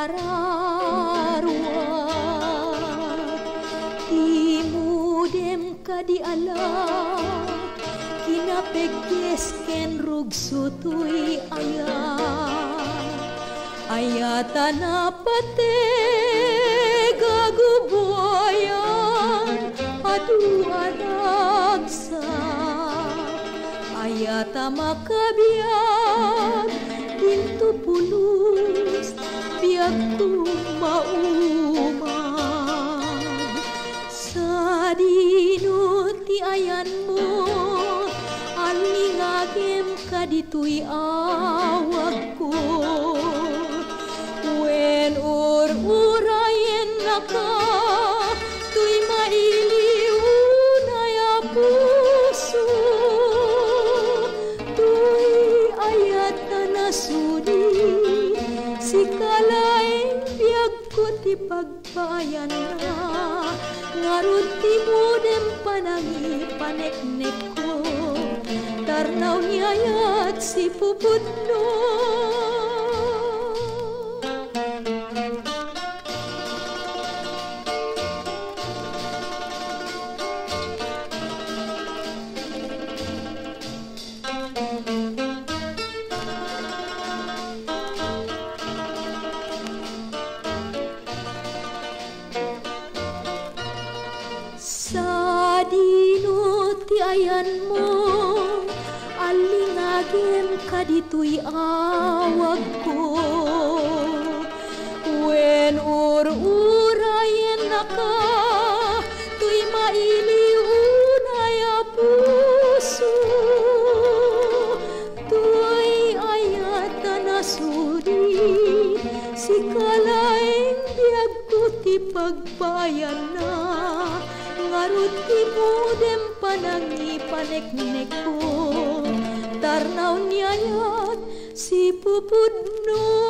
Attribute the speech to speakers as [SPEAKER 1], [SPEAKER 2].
[SPEAKER 1] ararwa timudem kadi ala kinapegges ken rugso tuy ayata na pate gagubuayan adu adagsa ayata makabiag pintu pulus biag tumauman sa dinuti ayan mo alingagem kaditoy awag ko wen urayen naka tuy mailiw na ya puso tuy ayat na nasudi si kalaeng biag ko ti pagbayan na ngarud ti mudem panangi paneknek ko tarnaw ni ayat si pupudno sa dinuti ayan mo alingagem kaditoy awag ko wen urayen naka tuy mailiw na ya puso tuy ayat na nasudi si kalaeng biag ko ti pagbayan na ngarud ti mudem panangi paneknek ko tarnaw ni ayat si pupudno